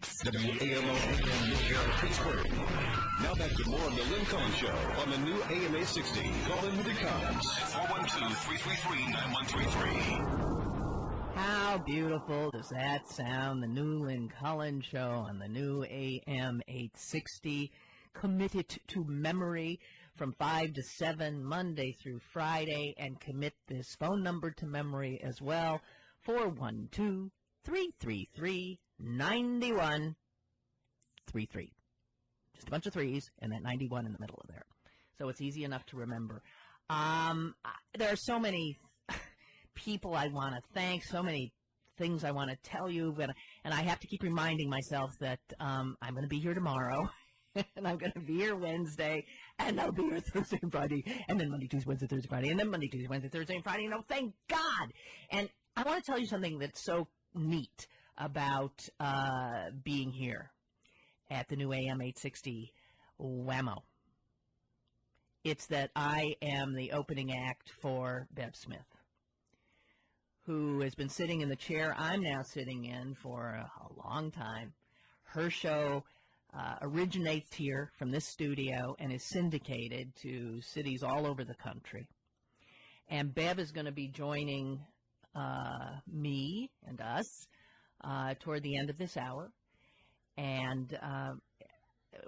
WAMO-AM here in Pittsburgh. Now back to more of the Lynn Cullen Show on the new AM 860. Call in with your comments at 412-333-9133. How beautiful does that sound? The new Lynn Cullen Show on the new AM 860. Committed to memory from 5 to 7, Monday through Friday, and commit this phone number to memory as well, 412-333-9133. Just a bunch of threes and that 91 in the middle of there. So it's easy enough to remember. There are so many people I want to thank, so many things I want to tell you, and I have to keep reminding myself that I'm going to be here tomorrow, and I'm going to be here Wednesday, and I'll be here Thursday and Friday, and then Monday, Tuesday, Wednesday, Thursday, Friday, and then Monday, Tuesday, Wednesday, Thursday, and Friday. Thank God. And I want to tell you something that's so neat about being here at the new AM 860 WAMO. It's that I am the opening act for Bev Smith, who has been sitting in the chair I'm now sitting in for a long time. Her show originates here from this studio and is syndicated to cities all over the country. And Bev is going to be joining me and us toward the end of this hour. And,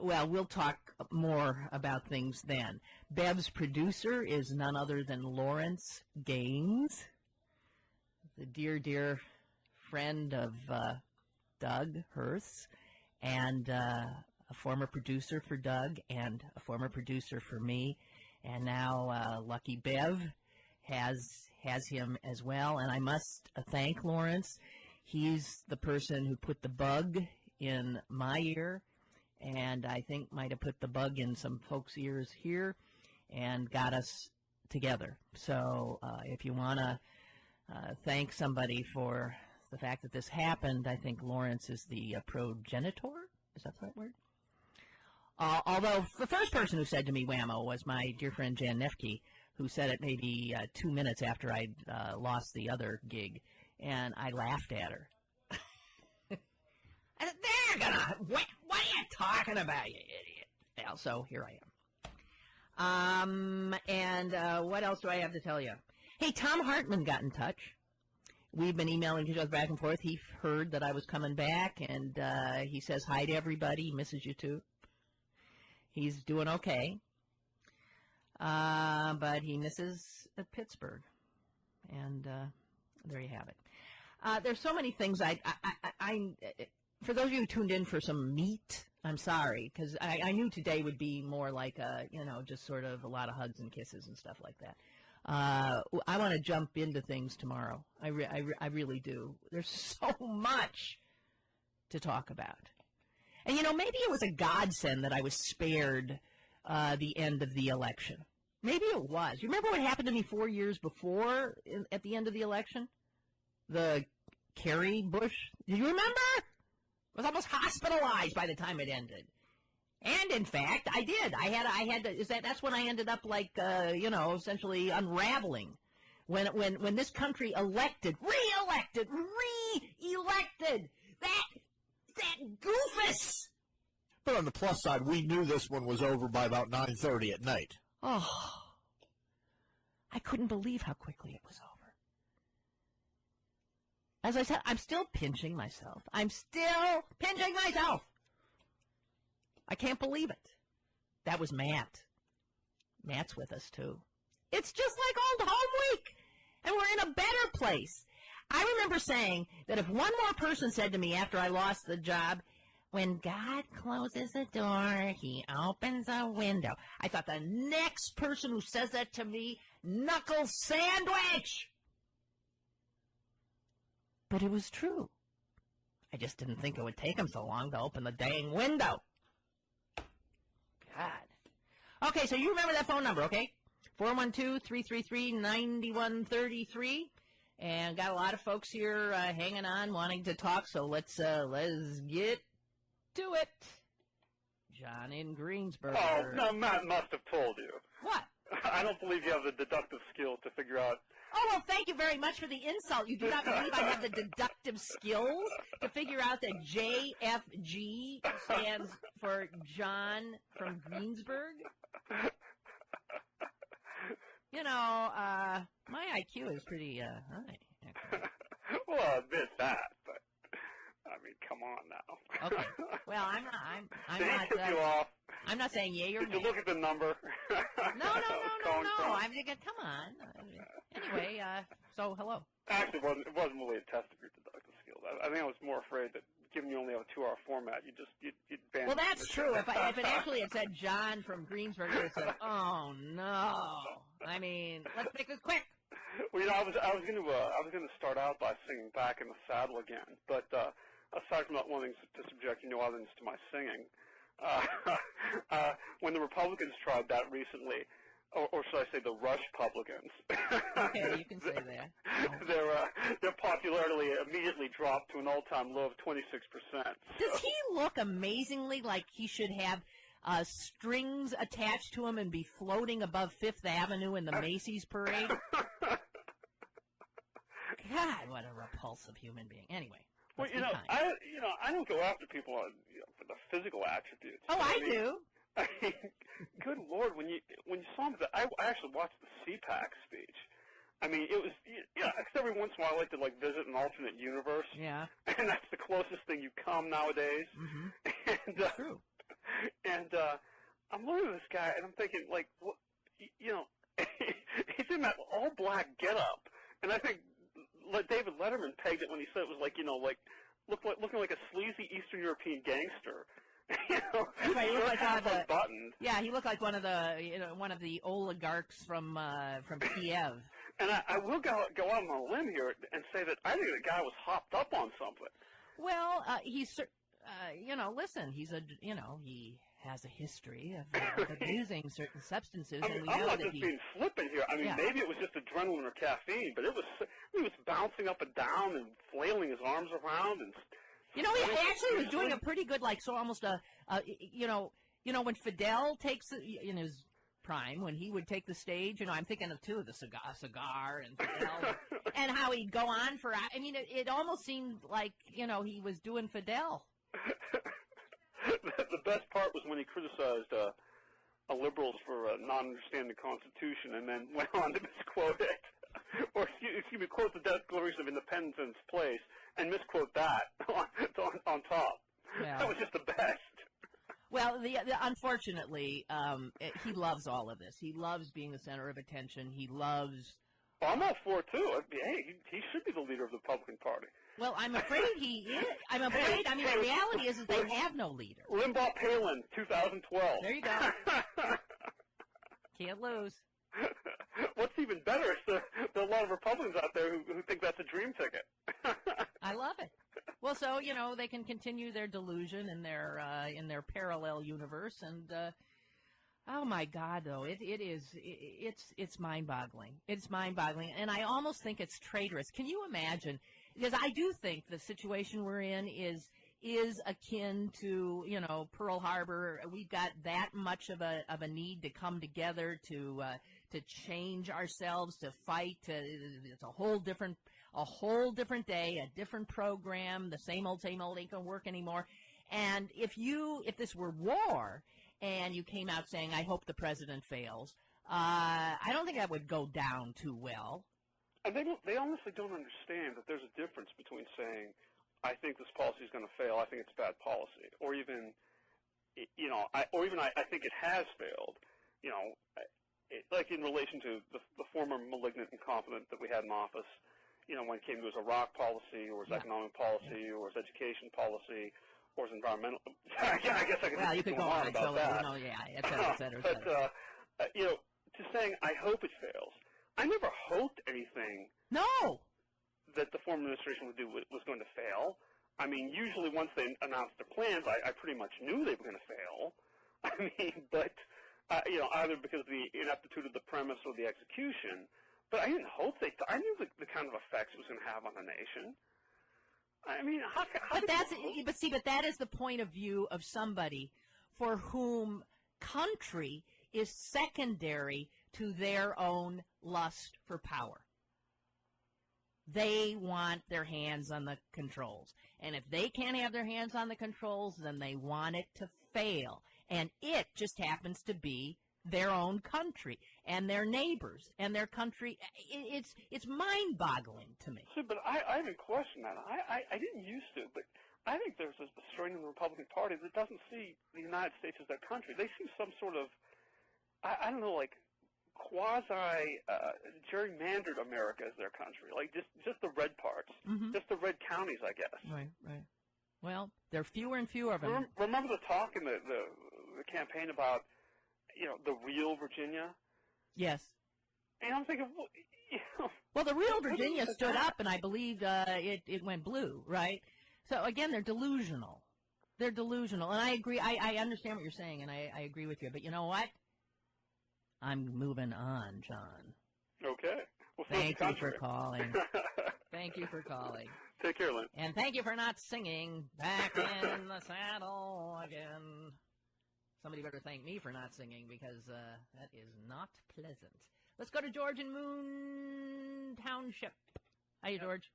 well, we'll talk more about things then. Bev's producer is none other than Lawrence Gaines, the dear, dear friend of Doug Hurst, and a former producer for Doug and a former producer for me. And now Lucky Bev has him as well. And I must thank Lawrence. He's the person who put the bug in my ear, and I think might have put the bug in some folks' ears here and got us together. So if you want to thank somebody for the fact that this happened, I think Lawrence is the progenitor. Is that the right word? Although the first person who said to me whammo was my dear friend Jan Nefke, who said it maybe 2 minutes after I'd lost the other gig, and I laughed at her. They're gonna, what are you talking about, you idiot? Well, so here I am. And what else do I have to tell you? Hey, Tom Hartman got in touch. We've been emailing each other back and forth. He heard that I was coming back, and he says hi to everybody. He misses you too. He's doing okay. But he misses Pittsburgh. And there you have it. There's so many things for those of you who tuned in for some meat, I'm sorry, because I knew today would be more like just sort of a lot of hugs and kisses and stuff like that. I want to jump into things tomorrow. I really do. There's so much to talk about. And, maybe it was a godsend that I was spared the end of the election. Maybe it was. You remember what happened to me 4 years before at the end of the election? The Kerry Bush. Do you remember? I was almost hospitalized by the time it ended. And in fact, I did. I had to, that's when I ended up like, essentially unraveling. When this country re-elected that goofus. But on the plus side, we knew this one was over by about 9:30 at night. Oh, I couldn't believe how quickly it was over. As I said, I'm still pinching myself. I can't believe it. That was Matt. Matt's with us, too. It's just like old home week, and we're in a better place. I remember saying that if one more person said to me after I lost the job, when God closes a door, he opens a window. I thought the next person who says that to me, knuckle sandwich. But it was true. I just didn't think it would take him so long to open the dang window. God. Okay, so you remember that phone number, okay? 412-333-9133. And got a lot of folks here hanging on, wanting to talk, so let's get to it. John in Greensboro. Oh, no, Matt must have told you. What? I don't believe you have the deductive skills to figure out Oh, well, thank you very much for the insult. You do not believe I have the deductive skills to figure out that JFG stands for John from Greensburg? You know, my IQ is pretty high, actually. Well, I admit that, but I mean, come on now. Okay. Well, I'm Did he tip you off? I'm not saying yay or Did you nay. look at the number? No. I'm thinking, come on. Anyway, so hello. Actually, it wasn't really a test of your deductive skills. I think I was more afraid that, given you only have a 2-hour format, you'd ban. Well, that's true. If it actually had said John from Greensburg, it would have said, "Oh no." I mean, let's make this quick. Well, you know, I was going to start out by singing "Back in the Saddle" again, but aside from not wanting to subject your new audience to my singing, when the Republicans tried that recently, or should I say the Rush-publicans? Okay, you can say that. Their popularity immediately dropped to an all-time low of 26%. Does he look amazingly like he should have strings attached to him and be floating above Fifth Avenue in the Macy's parade? God, what a repulsive human being. Anyway. Well, I don't go after people on, for the physical attributes. Oh, I do. I mean, good Lord, when you saw him, I actually watched the CPAC speech. I mean, it was, because every once in a while I like to visit an alternate universe. Yeah. And that's the closest thing you come nowadays. Mm-hmm. And, It's true. And I'm looking at this guy, and I'm thinking, what, he's in that all-black getup, and I think David Letterman pegged it when he said it was looking like a sleazy Eastern European gangster. Right, he looked like one of the buttoned. Yeah, he looked like one of the oligarchs from Kiev. And I will go out on a limb here and say that I think the guy was hopped up on something. Well, he's listen, he has a history of abusing certain substances, I mean, and we I'm know not that just being flippant here. I mean, maybe it was just adrenaline or caffeine, but he was bouncing up and down and flailing his arms around and. He actually was doing a pretty good, almost when Fidel takes in his prime, when he would take the stage. I'm thinking of the cigar and Fidel, and how he'd go on for. I mean, it almost seemed like he was doing Fidel. The best part was when he criticized liberals for not understanding the Constitution, and then went on to misquote it, or excuse me, quote the Declaration of Independence in its place, and misquote that on top. Yeah. That was just the best. Well, unfortunately, he loves all of this. He loves being the center of attention. He loves. Well, I'm all for it too. Hey, he should be the leader of the Republican Party. Well, I'm afraid he is. I'm afraid. I mean, the reality is they have no leader. Limbaugh Palin, 2012. There you go. Can't lose. What's even better is there are a lot of Republicans out there who think that's a dream ticket. I love it. Well, so they can continue their delusion in their parallel universe, and oh my God, though it's mind-boggling. It's mind-boggling, and I almost think it's traitorous. Can you imagine? Because I do think the situation we're in is akin to Pearl Harbor. We've got that much of a need to come together to change ourselves, to fight. It's a whole different day, a different program. The same old ain't gonna work anymore. And if this were war, and you came out saying, "I hope the president fails," I don't think that would go down too well. And they honestly don't understand that there's a difference between saying, "I think this policy is going to fail. I think it's bad policy," or even, I think it has failed. Like in relation to the former malignant incompetent that we had in office. When it came to his Iraq policy, or his economic policy, or his education policy, or his environmental. I guess I could. Well, you could go on about that. Et cetera. But just saying, I hope it fails. I never hoped anything. No. That the former administration would do was going to fail. I mean, usually once they announced their plans, I pretty much knew they were going to fail. I mean, but either because of the ineptitude of the premise or the execution. But I didn't hope I knew the kind of effects it was going to have on the nation. I mean, but that is the point of view of somebody for whom country is secondary to their own lust for power. They want their hands on the controls. And if they can't have their hands on the controls, then they want it to fail. And it just happens to be their own country and their neighbors and their country. It's mind-boggling to me. See, but I haven't questioned that. I didn't used to, but I think there's a strain in the Republican Party that doesn't see the United States as their country. They see some sort of, I don't know, like quasi-gerrymandered America as their country, like just the red parts, just the red counties, I guess. Right. Well, there are fewer and fewer of them. Remember the talk in the campaign about, the real Virginia? Yes. And I'm thinking, well, the real Virginia stood up, and I believe it went blue, right? So, again, they're delusional. They're delusional. And I agree. I understand what you're saying, and I agree with you. But you know what? I'm moving on, John. Okay. Well, thank you for calling. Thank you for calling. Take care, Lynn. And thank you for not singing Back in the Saddle Again. Somebody better thank me for not singing, because that is not pleasant. Let's go to George in Moon Township. Hi, George.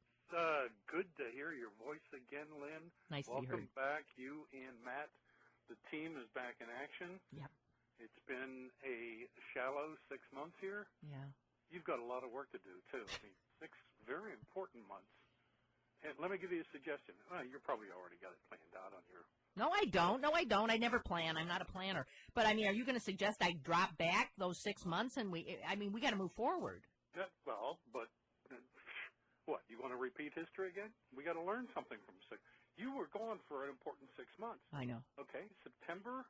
Good to hear your voice again, Lynn. Nice to be heard. Welcome back, you and Matt. The team is back in action. Yep. It's been a shallow 6 months here. Yeah. You've got a lot of work to do, too. I mean, 6 very important months. And let me give you a suggestion. Well, you're probably already got it planned out on your... No, I don't. I never plan. I'm not a planner. But, I mean, are you going to suggest I drop back those 6 months and we got to move forward? Yeah, well, but what, you want to repeat history again? We got to learn something from 6. You were gone for an important 6 months. I know. Okay, September,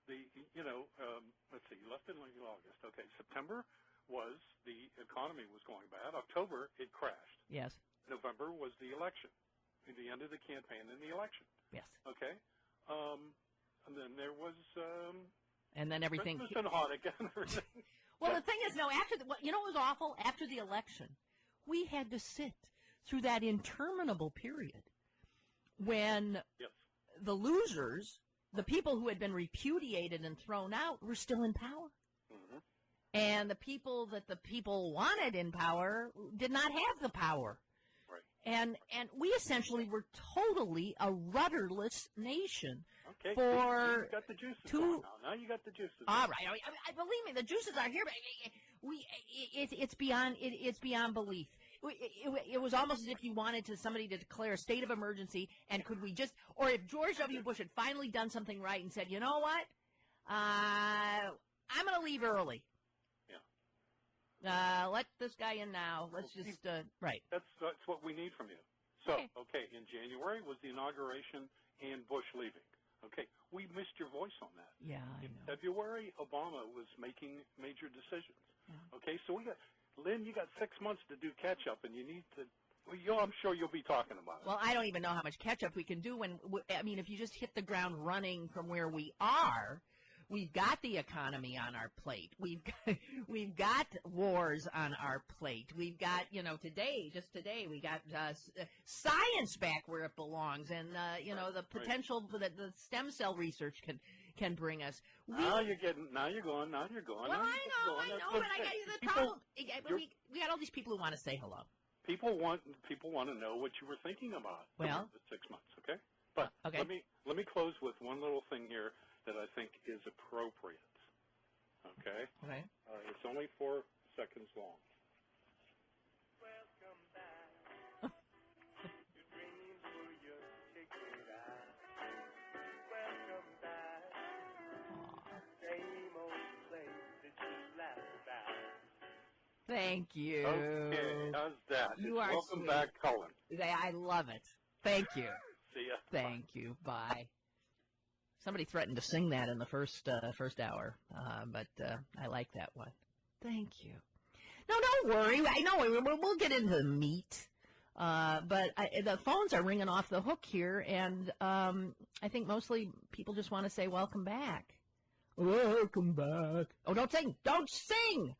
let's see, you left in August. Okay, September was the economy was going bad. October, it crashed. Yes. November was the election, the end of the campaign and the election. Yes. Okay, and then there was and then everything. Christmas and Hanukkah and everything. Well, the thing is, no, what was awful? After the election, we had to sit through that interminable period when the losers, the people who had been repudiated and thrown out, were still in power. And the people that the people wanted in power did not have the power. Right. And we essentially were totally a rudderless nation. Okay. For you got the juices going now. Now you got the juices. All right. I believe me, the juices are here, but it's beyond belief. It was almost as if you wanted somebody to declare a state of emergency, and could we just, or if George W. Bush had finally done something right and said, you know what, I'm going to leave early. Let this guy in now. Let's just, right. That's what we need from you. So, okay, in January was the inauguration and Bush leaving. Okay, we missed your voice on that. Yeah, I in know. February, Obama was making major decisions. Yeah. Okay, so Lynn, you got 6 months to do catch-up, and you need to, I'm sure you'll be talking about it. Well, I don't even know how much catch-up we can do if you just hit the ground running from where we are. We've got the economy on our plate. We've got wars on our plate. We've got, just today, we got science back where it belongs, and the potential that the stem cell research can bring us. Now you're going. Well, I know, but I got you the problem. We got all these people who want to say hello. People want to know what you were thinking about. Well, the 6 months, okay? But okay. Let me close with one little thing here that I think is appropriate. Okay? Okay. It's only 4 seconds long. Welcome back. Your dreams were your ticket out. Welcome back. Same old place that you laughed about. Thank you. Okay, how's that? You are welcome sweet. back, Cullen. I love it. Thank you. See ya. Thank you. Bye. Somebody threatened to sing that in the first hour, but I like that one. Thank you. No, don't worry. I know we'll get into the meat, but the phones are ringing off the hook here, and I think mostly people just want to say welcome back. Welcome back. Oh, don't sing. Don't sing.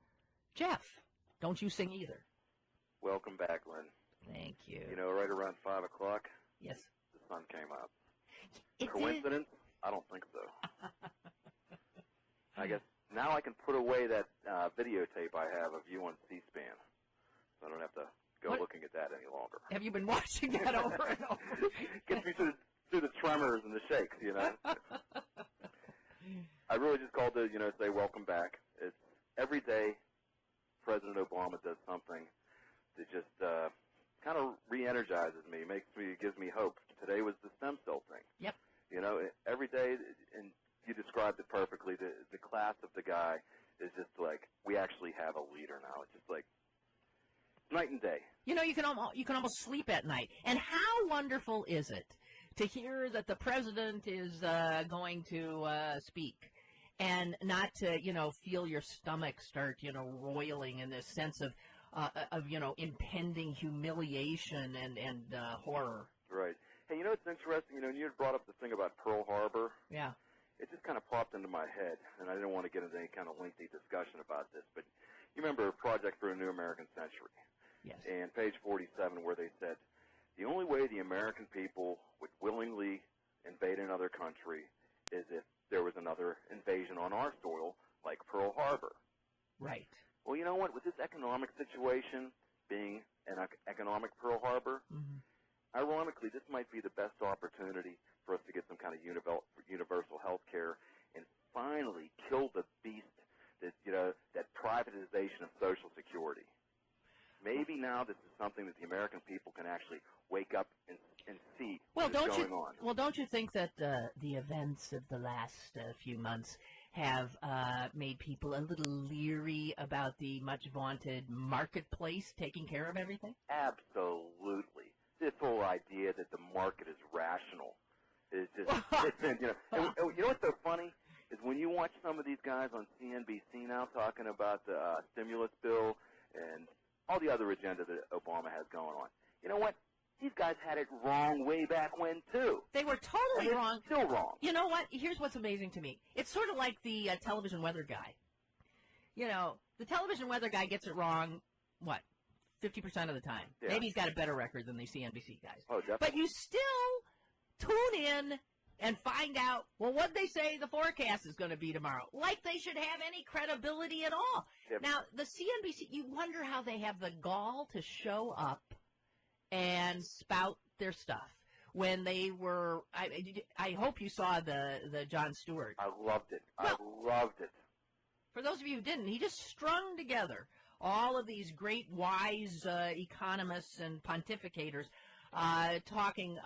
Jeff, don't you sing either. Welcome back, Lynn. Thank you. Right around 5 o'clock, Yes. the sun came up. It Coincidence? I don't think so. I guess now I can put away that videotape I have of you on C-SPAN. So I don't have to go What? looking at that any longer. Have you been watching that over and over? Gets me through the tremors and the shakes, you know. I really just called to, say welcome back. It's every day President Obama does something that just kind of re-energizes me, gives me hope. Today was the stem cell thing. Yep. Every day, and you described it perfectly, the class of the guy is just like, we actually have a leader now. It's just like night and day. You can almost sleep at night. And how wonderful is it to hear that the president is going to speak, and not to feel your stomach start roiling in this sense of impending humiliation and horror. Right. Hey, it's interesting. You had brought up the thing about Pearl Harbor. Yeah. It just kind of popped into my head, and I didn't want to get into any kind of lengthy discussion about this, but you remember Project for a New American Century? Yes. And page 47, where they said, the only way the American people would willingly invade another country is if there was another invasion on our soil, like Pearl Harbor. Right. Well, you know what? With this economic situation being an economic Pearl Harbor, ironically, this might be the best opportunity for us to get some kind of universal health care and finally kill the beast that privatization of Social Security. Maybe now this is something that the American people can actually wake up and see what's going on. Well, don't you think that the events of the last few months have made people a little leery about the much vaunted marketplace taking care of everything? Absolutely. This whole idea that the market is rational is just, you know what's so funny is when you watch some of these guys on CNBC now talking about the stimulus bill and all the other agenda that Obama has going on. You know what? These guys had it wrong way back when, too. They were totally wrong. Still wrong. You know what? Here's what's amazing to me. It's sort of like the television weather guy. The television weather guy gets it wrong, 50% of the time. Yeah. Maybe he's got a better record than the CNBC guys. Oh, definitely. But you still tune in and find out, what they say the forecast is going to be tomorrow. Like they should have any credibility at all. Yep. Now, the CNBC, you wonder how they have the gall to show up and spout their stuff. When they were, I hope you saw the Jon Stewart. I loved it. I loved it. For those of you who didn't, he just strung together all of these great wise economists and pontificators telling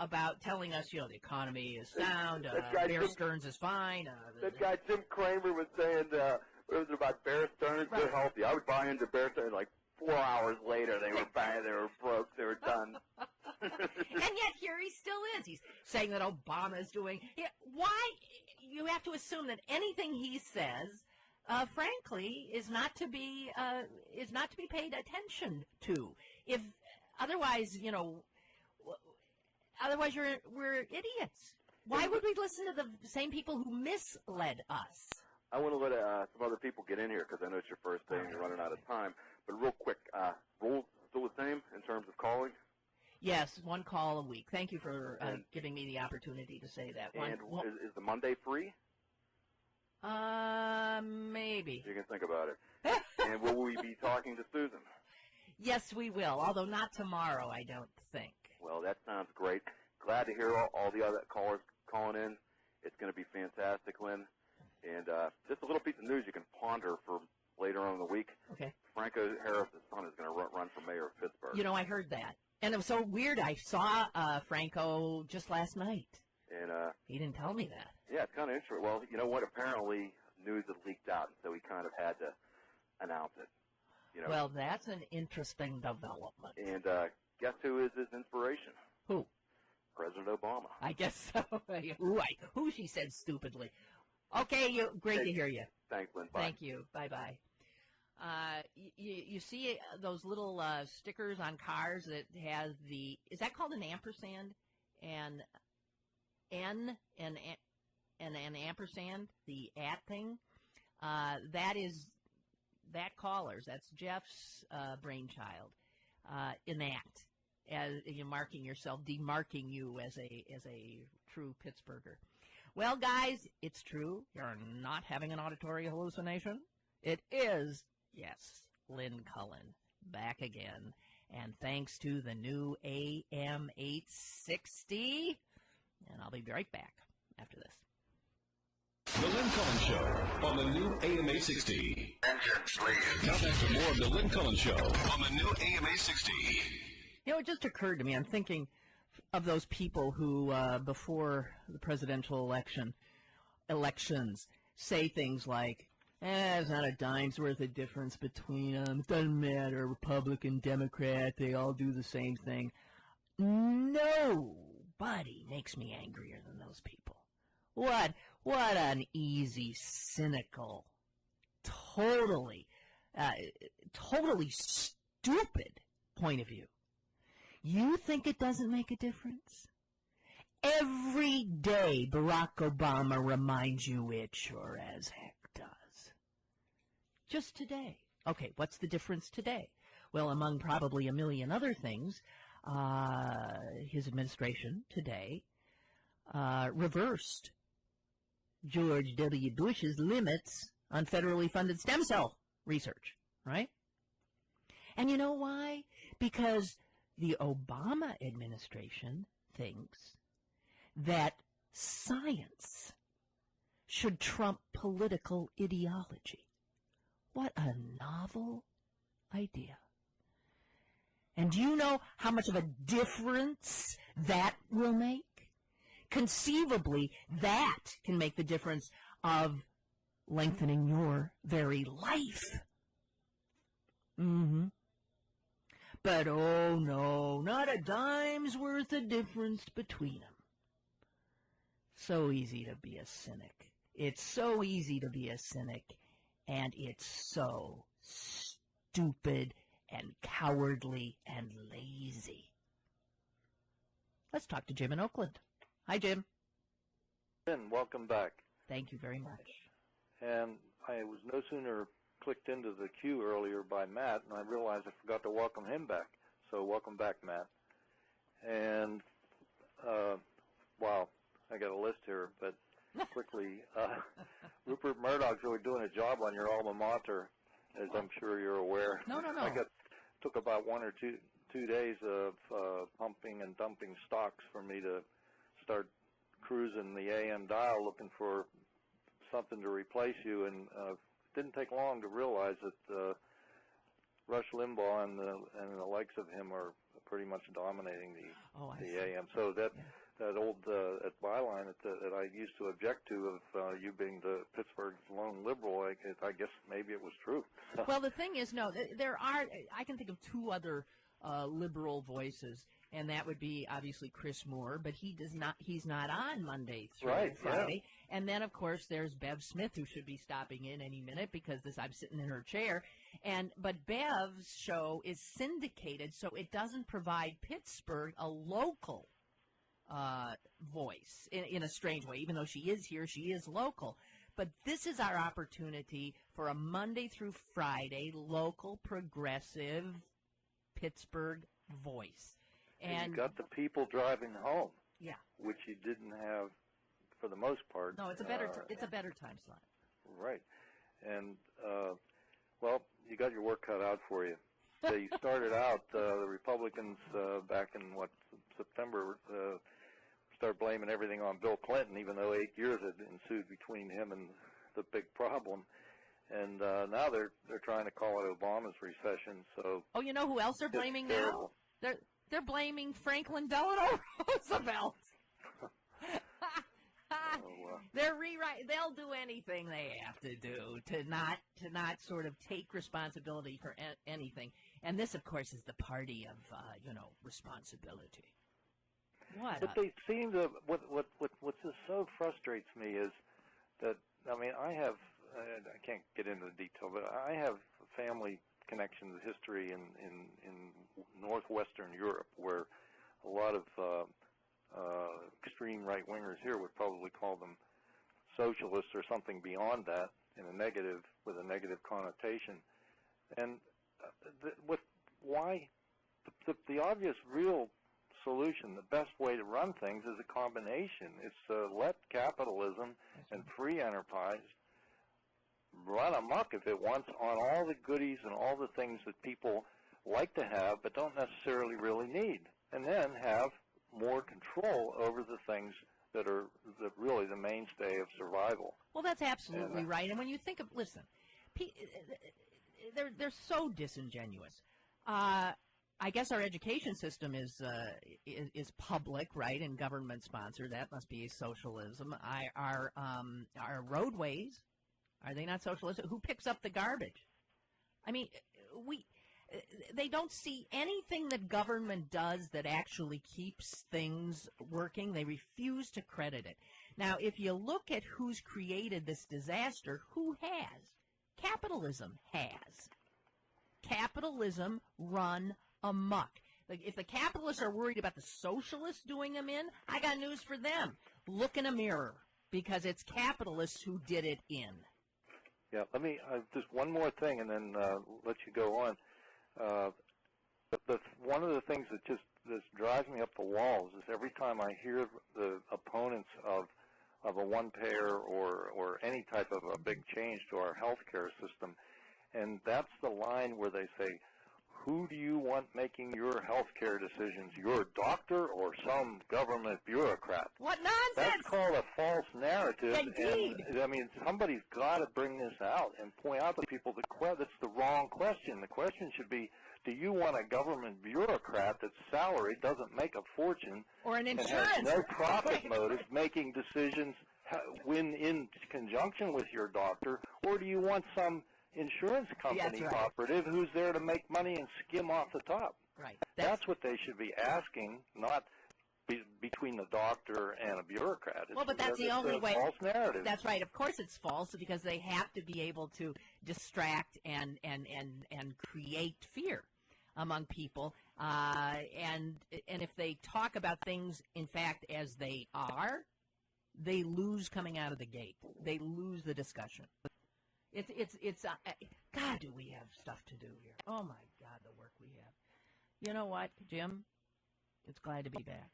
us, the economy is sound, Bear Stearns is fine. That guy Jim Cramer was saying, what was it about Bear Stearns? Right. They're healthy. I would buy into Bear Stearns. Like 4 hours later, they were bad. They were broke. They were done. And yet here he still is. He's saying that Obama is doing. Why? You have to assume that anything he says, frankly, is not to be paid attention to. If otherwise, we're idiots. Why would we listen to the same people who misled us? I want to let some other people get in here because I know it's your first day and you're running out of time. But real quick, rules still the same in terms of calling? Yes, one call a week. Thank you for giving me the opportunity to say that. Is the Monday free? Maybe. You can think about it. And will we be talking to Susan? Yes, we will, although not tomorrow, I don't think. Well, that sounds great. Glad to hear all the other callers calling in. It's going to be fantastic, Lynn. And just a little piece of news you can ponder for later on in the week. Okay. Franco Harris' son is going to run for mayor of Pittsburgh. I heard that. And it was so weird. I saw Franco just last night. And he didn't tell me that. Yeah, it's kind of interesting. Well, you know what? Apparently news had leaked out, and so he kind of had to announce it. Well, that's an interesting development. And guess who is his inspiration? Who? President Obama. I guess so. Who she said stupidly. Okay, great to hear you. Thanks, Lynn. Bye. Thank you. Bye-bye. You see those little stickers on cars that has is that called an ampersand? And N and an ampersand, the at thing? That caller's, that's Jeff's brainchild, enact, as you're marking yourself, demarking you as a true Pittsburgher. Well, guys, it's true. You're not having an auditory hallucination. It is, yes, Lynn Cullen, back again. and thanks to the new AM 860. And I'll be right back after this. The Lynn Cullen Show on the new AM 860. Engines, please. Now back to more of the Lynn Cullen Show on the new AM 860. You know, it just occurred to me, I'm thinking of those people who, before the presidential elections, say things like, there's not a dime's worth of difference between them. It doesn't matter, Republican, Democrat, they all do the same thing. Nobody makes me angrier than those people. What an easy, cynical, totally stupid point of view. You think it doesn't make a difference? Every day Barack Obama reminds you it sure as heck does. Just today. Okay, what's the difference today? Well, among probably a million other things, his administration today reversed George W. Bush's limits on federally funded stem cell research, right? And you know why? Because the Obama administration thinks that science should trump political ideology. What a novel idea. And do you know how much of a difference that will make? Conceivably, that can make the difference of lengthening your very life. But oh no, not a dime's worth of difference between them. So easy to be a cynic. It's so easy to be a cynic, and it's so stupid and cowardly and lazy. Let's talk to Jim in Oakland. Hi, Jim. Lynn, welcome back. Thank you very much. And I was no sooner clicked into the queue earlier by Matt, and I realized I forgot to welcome him back. So welcome back, Matt. And, wow, I got a list here, but quickly, Rupert Murdoch's really doing a job on your alma mater, as I'm sure you're aware. No. Took about 1 or 2 days of pumping and dumping stocks for me to start cruising the AM dial looking for something to replace you, and didn't take long to realize that Rush Limbaugh and the likes of him are pretty much dominating the AM. So that old byline that I used to object to of you being the Pittsburgh's lone liberal, I guess maybe it was true. Well, the thing is, no, there are. I can think of two other liberal voices, and that would be obviously Chris Moore, but he's not on Monday through Friday. Yeah. And then, of course, there's Bev Smith, who should be stopping in any minute because I'm sitting in her chair. But Bev's show is syndicated, so it doesn't provide Pittsburgh a local voice in a strange way. Even though she is here, she is local. But this is our opportunity for a Monday through Friday local progressive Pittsburgh voice. And you got the people driving home. Yeah. Which you didn't have for the most part. No, it's a better time slot. Right. And well, you got your work cut out for you. They started out the Republicans back in September start blaming everything on Bill Clinton, even though 8 years had ensued between him and the big problem. And now they're trying to call it Obama's recession. So you know who else they're blaming now? They're blaming Franklin Delano Roosevelt. They'll do anything they have to do to not sort of take responsibility for anything. And this, of course, is the party of responsibility. But they seem to. What just so frustrates me is that I can't get into the detail, but I have family connections, history in northwestern Europe, where a lot of extreme right wingers here would probably call them socialists or something beyond that, with a negative connotation. And the obvious real solution, the best way to run things is a combination. It's let capitalism and free enterprise run amok if it wants on all the goodies and all the things that people like to have but don't necessarily really need, and then have more control over the things that are really the mainstay of survival. Well, that's absolutely right. And when you think of, listen, they're so disingenuous. I guess our education system is public, right, and government sponsored. That must be socialism. Our roadways, are they not socialism? Who picks up the garbage? I mean, they don't see anything that government does that actually keeps things working. They refuse to credit it. Now, if you look at who's created this disaster, who has? Capitalism has. Capitalism run amok. Like, if the capitalists are worried about the socialists doing them in, I got news for them. Look in a mirror, because it's capitalists who did it in. Yeah, let me just one more thing, and then let you go on. One of the things that just drives me up the walls is every time I hear the opponents of a one-payer or any type of a big change to our healthcare system, and that's the line where they say, who do you want making your healthcare decisions, your doctor or some government bureaucrat? What nonsense! That's called a false narrative. Indeed. And, I mean, somebody's got to bring this out and point out to people that's the wrong question. The question should be, do you want a government bureaucrat that's salaried, doesn't make a fortune, or an insurance, and has no profit motive, making decisions when in conjunction with your doctor, or do you want some insurance company operative who's there to make money and skim off the top? Right. That's what they should be asking, not between the doctor and a bureaucrat. Well, but that's the only way. False narrative. That's right. Of course it's false, because they have to be able to distract and create fear among people. And if they talk about things, in fact, as they are, they lose coming out of the gate. They lose the discussion. It's God, do we have stuff to do here? Oh my God, the work we have. You know what, Jim? It's glad to be back.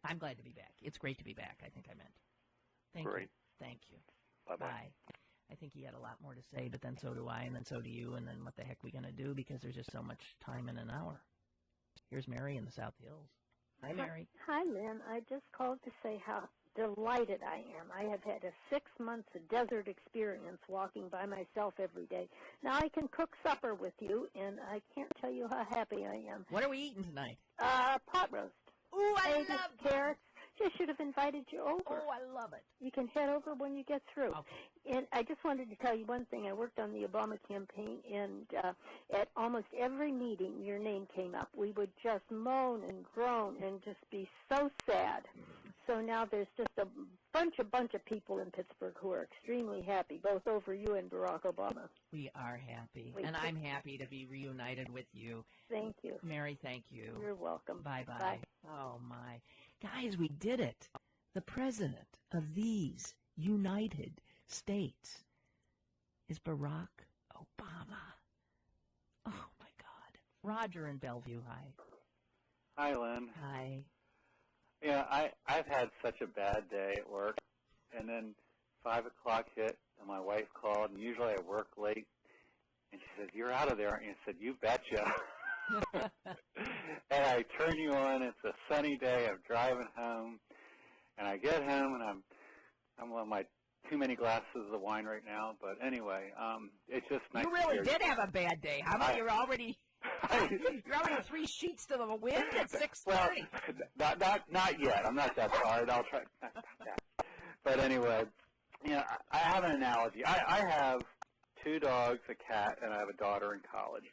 I'm glad to be back. It's great to be back, I think I meant. Thank you. Thank you. Bye-bye. Bye. I think he had a lot more to say, but then so do I, and then so do you, and then what the heck are we going to do, because there's just so much time in an hour. Here's Mary in the South Hills. Hi, Mary. Hi, Lynn. I just called to say how delighted I am. I have had a 6 months desert experience walking by myself every day. Now I can cook supper with you, and I can't tell you how happy I am. What are we eating tonight? Pot roast. Ooh, I Eggs, love carrots. Just should have invited you over. Oh, I love it. You can head over when you get through. Okay. And I just wanted to tell you one thing. I worked on the Obama campaign, and at almost every meeting, your name came up. We would just moan and groan and just be so sad. So now there's just a bunch of people in Pittsburgh who are extremely happy, both over you and Barack Obama. We are happy, and I'm happy to be reunited with you. Thank you. Mary, thank you. You're welcome. Bye-bye. Bye. Oh, my. Guys, we did it. The president of these United States is Barack Obama. Oh, my God. Roger in Bellevue, hi. Hi, Lynn. Hi. Yeah, I've had such a bad day at work, and then 5 o'clock hit, and my wife called, and usually I work late, and she said, "You're out of there," and I said, "You betcha." And I turn you on. It's a sunny day. I'm driving home, and I get home, and I'm on my too many glasses of wine right now. But anyway, it's just nice. You really did have a bad day. How about you're already 3 sheets to the wind at 6:30? Well, not yet. I'm not that far. I'll try. Not that. But anyway, I have an analogy. I have 2 dogs, a cat, and I have a daughter in college.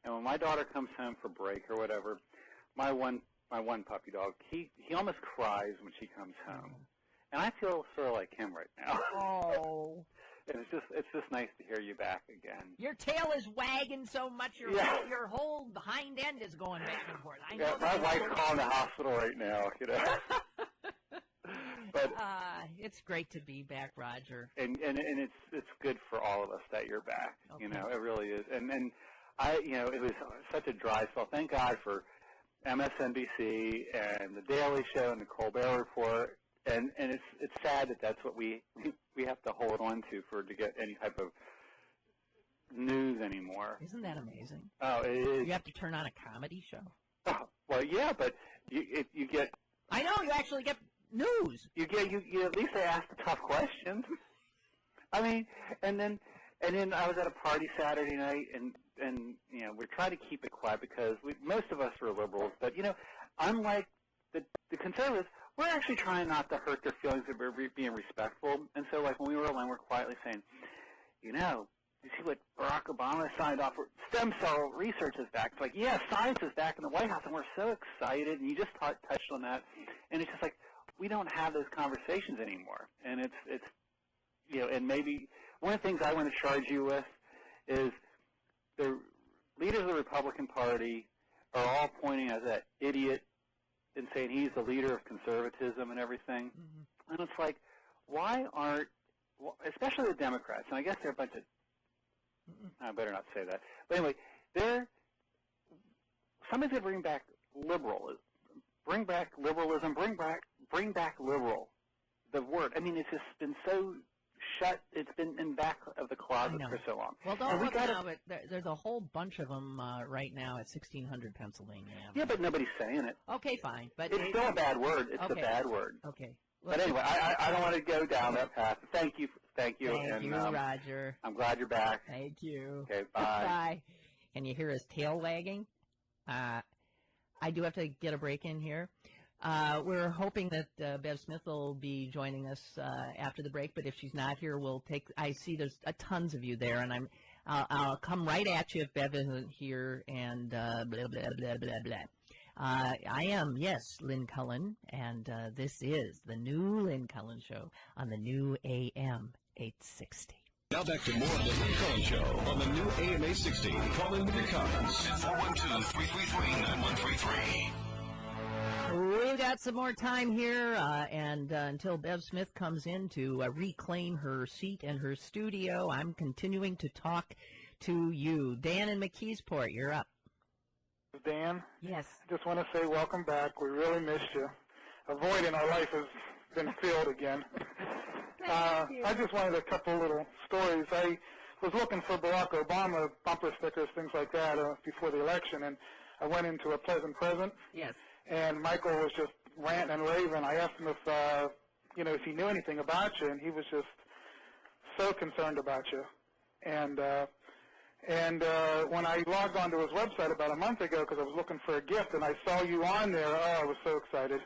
And when my daughter comes home for break or whatever, my one puppy dog, he almost cries when she comes home, and I feel sort of like him right now. Oh. And it's just nice to hear you back again. Your tail is wagging so much, your whole hind end is going back and forth. I know my wife's calling the hospital right now, But it's great to be back, Roger. And it's good for all of us that you're back. Okay. It really is. And it was such a dry spell. Thank God for MSNBC and the Daily Show and the Colbert Report. And it's sad that that's what we have to hold on to get any type of news anymore. Isn't that amazing? Oh, it is. You have to turn on a comedy show. Oh, well, yeah, but you get. I know, you actually get news. You at least they ask the tough questions. I mean, and then I was at a party Saturday night, and we're trying to keep it quiet because most of us are liberals, but unlike the conservatives, we're actually trying not to hurt their feelings, and we're being respectful. And so, like when we were alone, we're quietly saying, you see what Barack Obama signed off for? Stem cell research is back. It's like, yeah, science is back in the White House, and we're so excited. And you just touched on that, and it's just like we don't have those conversations anymore. And it's and maybe one of the things I want to charge you with is the leaders of the Republican Party are all pointing at that idiot and saying he's the leader of conservatism and everything. Mm-hmm. And it's like, why aren't, especially the Democrats, and I guess they're a bunch of, I better not say that. But anyway, somebody's going to bring back liberalism, bring back liberal, the word. I mean, it's just been so shut. It's been in back of the closet for so long. Well, don't look now, but there's a whole bunch of them right now at 1600 Pennsylvania Avenue. Yeah, but nobody's saying it. Okay, fine. But it's still a bad word. It's a bad word. Okay. But anyway, I don't want to go down that path. Thank you. Thank you, Roger. I'm glad you're back. Thank you. Okay, bye. Bye. Can you hear his tail wagging? I do have to get a break in here. We're hoping that Bev Smith will be joining us after the break, but if she's not here, I see there's tons of you there, and I'll come right at you if Bev isn't here, and blah, blah, blah, blah, blah. I am, yes, Lynn Cullen, and this is the new Lynn Cullen Show on the new AM 860. Now back to more of the Lynn Cullen Show on the new AM 860. Call in with your comments at 412-333-9133. We've got some more time here, and until Bev Smith comes in to reclaim her seat in her studio, I'm continuing to talk to you. Dan in McKeesport, you're up. Dan? Yes. Just want to say welcome back. We really missed you. A void in our life has been filled again. I just wanted a couple little stories. I was looking for Barack Obama bumper stickers, things like that, before the election, and I went into a Pleasant Present. Yes. And Michael was just ranting and raving. I asked him if he knew anything about you, and he was just so concerned about you. And when I logged onto his website about a month ago because I was looking for a gift, and I saw you on there, I was so excited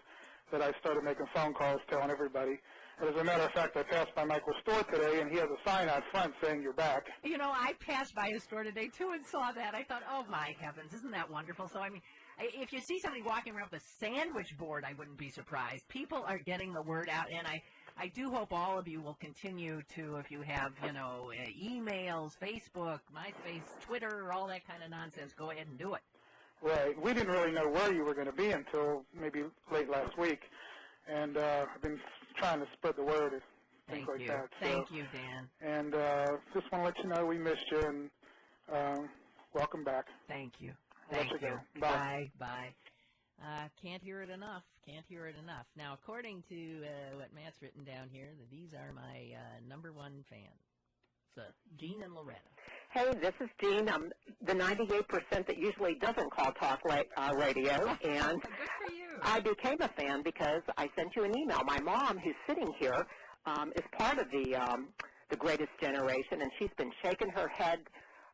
that I started making phone calls telling everybody. And as a matter of fact, I passed by Michael's store today, and he has a sign out front saying you're back. I passed by his store today, too, and saw that. I thought, oh, my heavens, isn't that wonderful? So, I mean, if you see somebody walking around with a sandwich board, I wouldn't be surprised. People are getting the word out, and I do hope all of you will continue to, if you have, emails, Facebook, MySpace, Twitter, all that kind of nonsense, go ahead and do it. Right. We didn't really know where you were going to be until maybe late last week, and I've been trying to spread the word and things like that. Thank you, Dan. And just want to let you know we missed you, and welcome back. Thank you. Thank you. Bye. Bye. Can't hear it enough. Now, according to what Matt's written down here, these are my number one fans. So, Jean and Loretta. Hey, this is Jean. I'm the 98% that usually doesn't call talk radio, and Good for you. I became a fan because I sent you an email. My mom, who's sitting here, is part of the Greatest Generation, and she's been shaking her head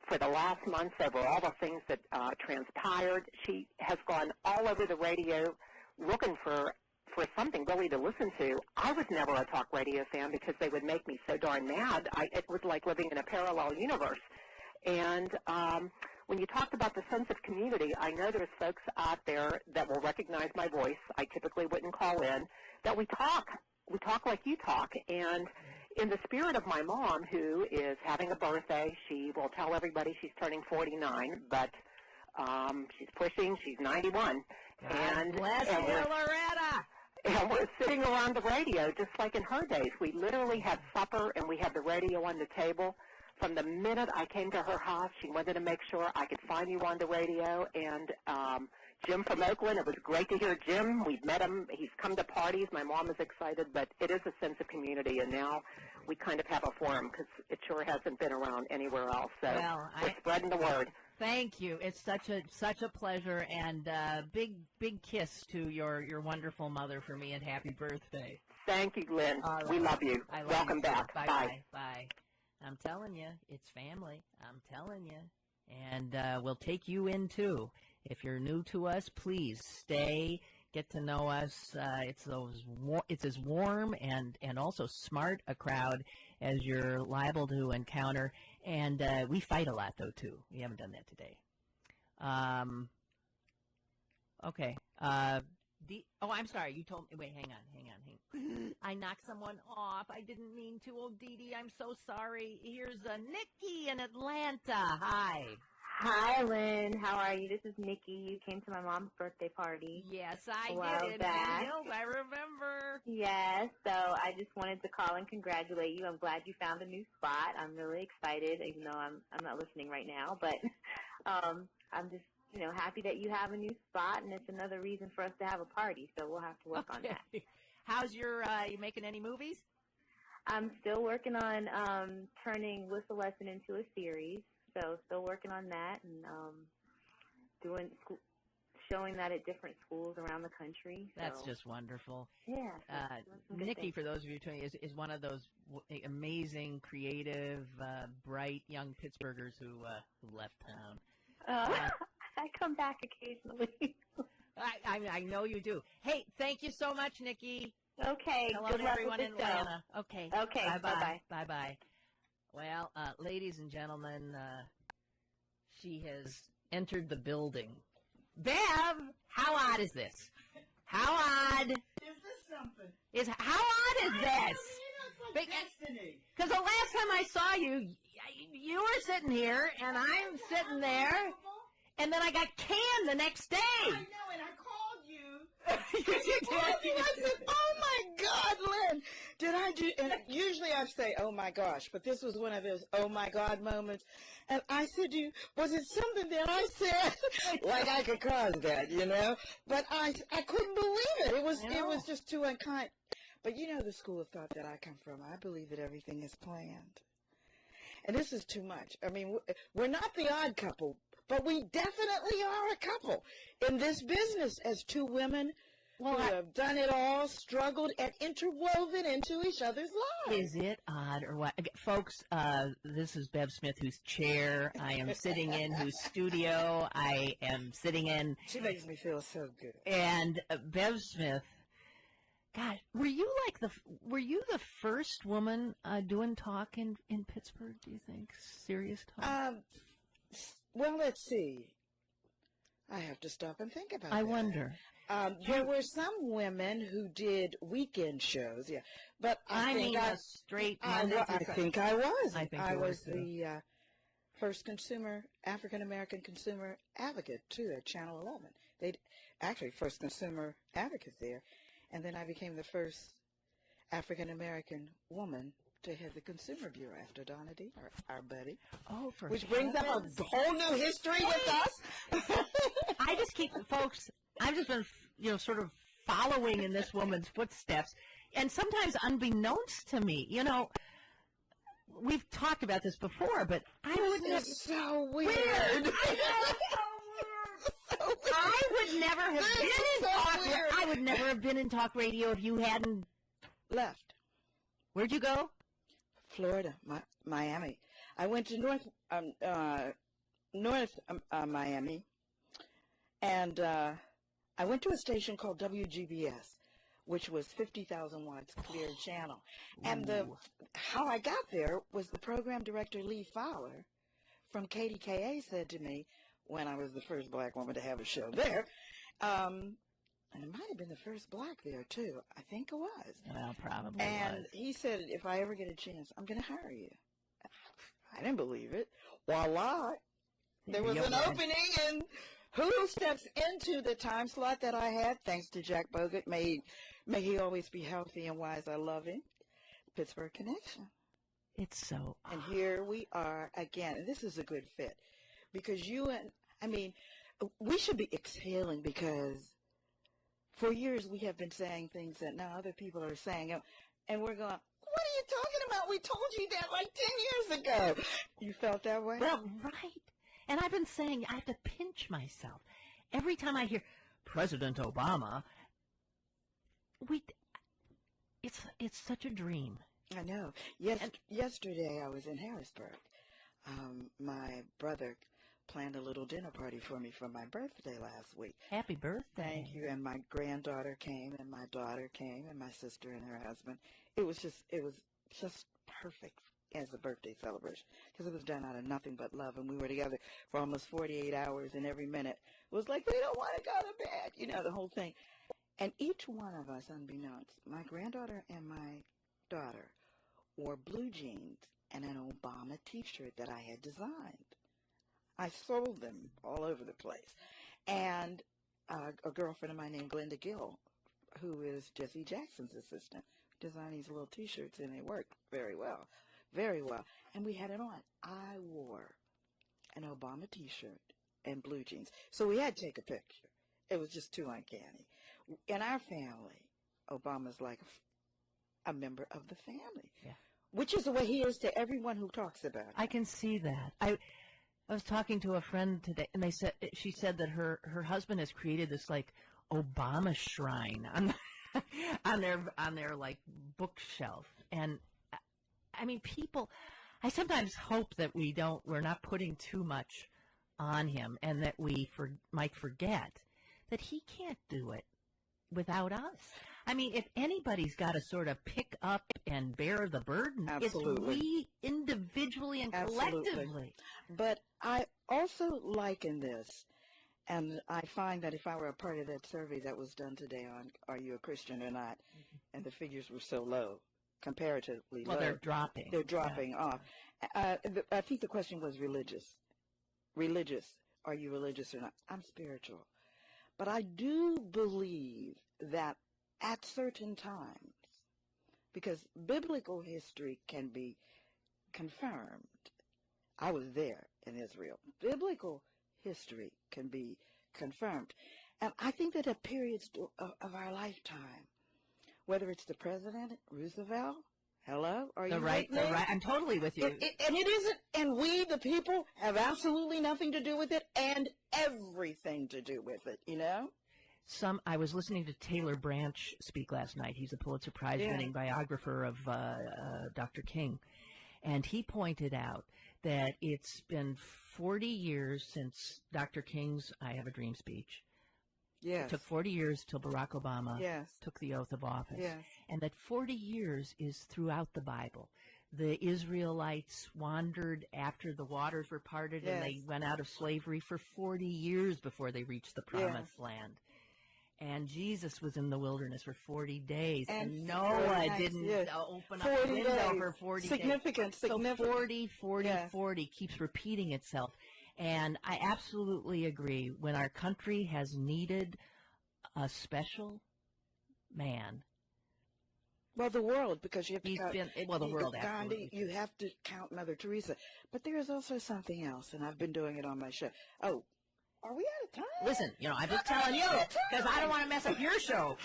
for the last months over all the things that transpired. She has gone all over the radio looking for something really to listen to. I was never a talk radio fan because they would make me so darn mad. It was like living in a parallel universe. And when you talked about the sense of community, I know there's folks out there that will recognize my voice. I typically wouldn't call in. That we talk like you talk. And in the spirit of my mom, who is having a birthday, she will tell everybody she's turning 49, but she's 91. God bless you, Loretta. And we're sitting around the radio just like in her days. We literally had supper and we had the radio on the table. From the minute I came to her house, she wanted to make sure I could find you on the radio. And Jim from Oakland. It was great to hear Jim. We've met him. He's come to parties. My mom is excited, but it is a sense of community, and now we kind of have a forum because it sure hasn't been around anywhere else. So we're spreading the word. Thank you. It's such a pleasure, and big kiss to your wonderful mother for me, and happy birthday. Thank you, Lynn. Right. We love you. Welcome back. Bye. I'm telling you, it's family. I'm telling you. And we'll take you in, too. If you're new to us, please stay, get to know us. It's as warm and also smart a crowd as you're liable to encounter. And we fight a lot, though, too. We haven't done that today. Okay. I'm sorry. You told me. Wait, hang on. I knocked someone off. I didn't mean to. Oh, Dee Dee, I'm so sorry. Here's Nikki in Atlanta. Hi. Hi, Lynn. How are you? This is Nikki. You came to my mom's birthday party. Yes, I did. Back. I remember. Yes. So I just wanted to call and congratulate you. I'm glad you found a new spot. I'm really excited, even though I'm not listening right now. But I'm just happy that you have a new spot, and it's another reason for us to have a party. So we'll have to work on that. How's you making any movies? I'm still working on turning Whistle Lesson into a series. So still working on that and showing that at different schools around the country. So. That's just wonderful. Yeah. Nikki, for those of you tuning in, is one of those amazing, creative, bright young Pittsburghers who left town. I come back occasionally. I know you do. Hey, thank you so much, Nikki. Okay. Hello Good to luck everyone with in the show. Atlanta. Okay. Okay. Bye-bye. Bye-bye. Well, ladies and gentlemen, she has entered the building. Bev, how odd is this? How odd? Is this something? How odd is this? Destiny. Because the last time I saw you, you were sitting here, and I'm sitting there, and then I got canned the next day. I know, and I called you. You called me. I said, "Oh my God, Lynn, did I do?" And usually I say, "Oh my gosh," but this was one of those "Oh my God" moments. And I said to you, "Was it something that I said like I could cause that, But I couldn't believe it. It was just too unkind. But the school of thought that I come from, I believe that everything is planned. And this is too much. I mean, we're not the odd couple, but we definitely are a couple in this business as two women who have done it all, struggled, and interwoven into each other's lives. Is it odd or what? Folks, this is Bev Smith, whose chair I am sitting in, whose studio I am sitting in. She makes me feel so good. And Bev Smith, God, were you the first woman doing talk in Pittsburgh, do you think? Serious talk? Well, let's see. I have to stop and think about that. I wonder. There were some women who did weekend shows, yeah. But I think a straight I think I was. I was the first African-American consumer advocate, too, at Channel 11. First consumer advocate there. And then I became the first African-American woman to head the Consumer Bureau after Donna D, our buddy. Oh, which brings up a whole new history with us. I just keep, folks, I've just been, sort of following in this woman's footsteps. And sometimes unbeknownst to me, we've talked about this before, but I wouldn't have. So weird. I would never have been in talk. I would never have been in talk radio if you hadn't left. Where'd you go? Florida, Miami. I went to North Miami, and I went to a station called WGBS, which was 50,000 watts clear channel. And how I got there was the program director, Lee Fowler, from KDKA said to me, when I was the first black woman to have a show there, and it might have been the first black there, too. I think it was. Well, probably And he said, if I ever get a chance, I'm going to hire you. I didn't believe it. Voila. There was an opening, and who steps into the time slot that I had, thanks to Jack Bogut, may he always be healthy and wise, I love him, Pittsburgh Connection. It's so And here we are again. And this is a good fit. Because we should be exhaling, because for years we have been saying things that now other people are saying, and we're going, what are you talking about? We told you that like 10 years ago. You felt that way? Well, right. And I've been saying I have to pinch myself. Every time I hear President Obama, it's such a dream. I know. Yes, yesterday I was in Harrisburg. My brother planned a little dinner party for me for my birthday last week. Happy birthday. Thank you. And my granddaughter came, and my daughter came, and my sister and her husband. It was just perfect as a birthday celebration, because it was done out of nothing but love, and we were together for almost 48 hours, and every minute was like, we don't want to go to bed, you know, the whole thing. And each one of us, unbeknownst, my granddaughter and my daughter wore blue jeans and an Obama T-shirt that I had designed. I sold them all over the place. And a girlfriend of mine named Glenda Gill, who is Jesse Jackson's assistant, designed these little T-shirts, and they worked very well, very well. And we had it on. I wore an Obama T-shirt and blue jeans. So we had to take a picture. It was just too uncanny. In our family, Obama's like a member of the family, which is the way he is to everyone who talks about him. I can see that. I was talking to a friend today, and she said that her husband has created this like Obama shrine on their like bookshelf. And I mean, people, I sometimes hope that we're not putting too much on him, and that we might forget that he can't do it without us. I mean, if anybody's got to sort of pick up and bear the burden, Absolutely. It's we individually and collectively. But I also liken this, and I find that if I were a part of that survey that was done today on Are You a Christian or Not, and the figures were so low, comparatively low. Well, they're dropping. They're dropping off. I think the question was religious. Religious. Are you religious or not? I'm spiritual. But I do believe that at certain times, because biblical history can be confirmed. I was there in Israel. Biblical history can be confirmed. And I think that at periods of our lifetime, whether it's the president, Roosevelt, hello, are you right? I'm totally with you. And it isn't, and we, the people, have absolutely nothing to do with it, and everything to do with it, you know? I was listening to Taylor Branch speak last night. He's a Pulitzer Prize-winning biographer of Dr. King. And he pointed out that it's been 40 years since Dr. King's I Have a Dream speech. Yes. It took 40 years till Barack Obama took the oath of office. Yes. And that 40 years is throughout the Bible. The Israelites wandered after the waters were parted, and they went out of slavery for 40 years before they reached the promised land. And Jesus was in the wilderness for 40 days, and Noah didn't open up the window for 40 significant, days. So 40 keeps repeating itself. And I absolutely agree. When our country has needed a special man. Well, the world, because you have to count the world, Gandhi, you have to count Mother Teresa. But there is also something else, and I've been doing it on my show. Oh, are we out of time? Listen, I'm just telling you, because I don't want to mess up your show.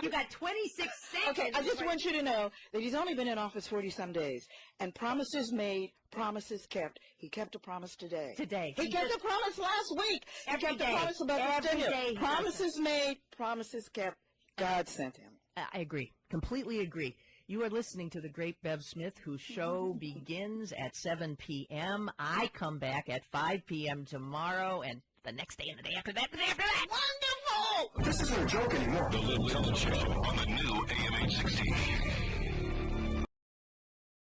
You got 26 seconds. Okay, I just want you to know that he's only been in office 40-some days, and promises made, promises kept. He kept a promise today. He kept a promise last week. He kept a promise about the stimulus. Promises made, promises kept. God sent him. I agree. Completely agree. You are listening to the great Bev Smith, whose show begins at 7 p.m. I come back at 5 p.m. tomorrow, and the next day and the day after that, the day after that. Wonderful! This isn't a joke anymore. The Lynn Cullen Show on the new AM 860.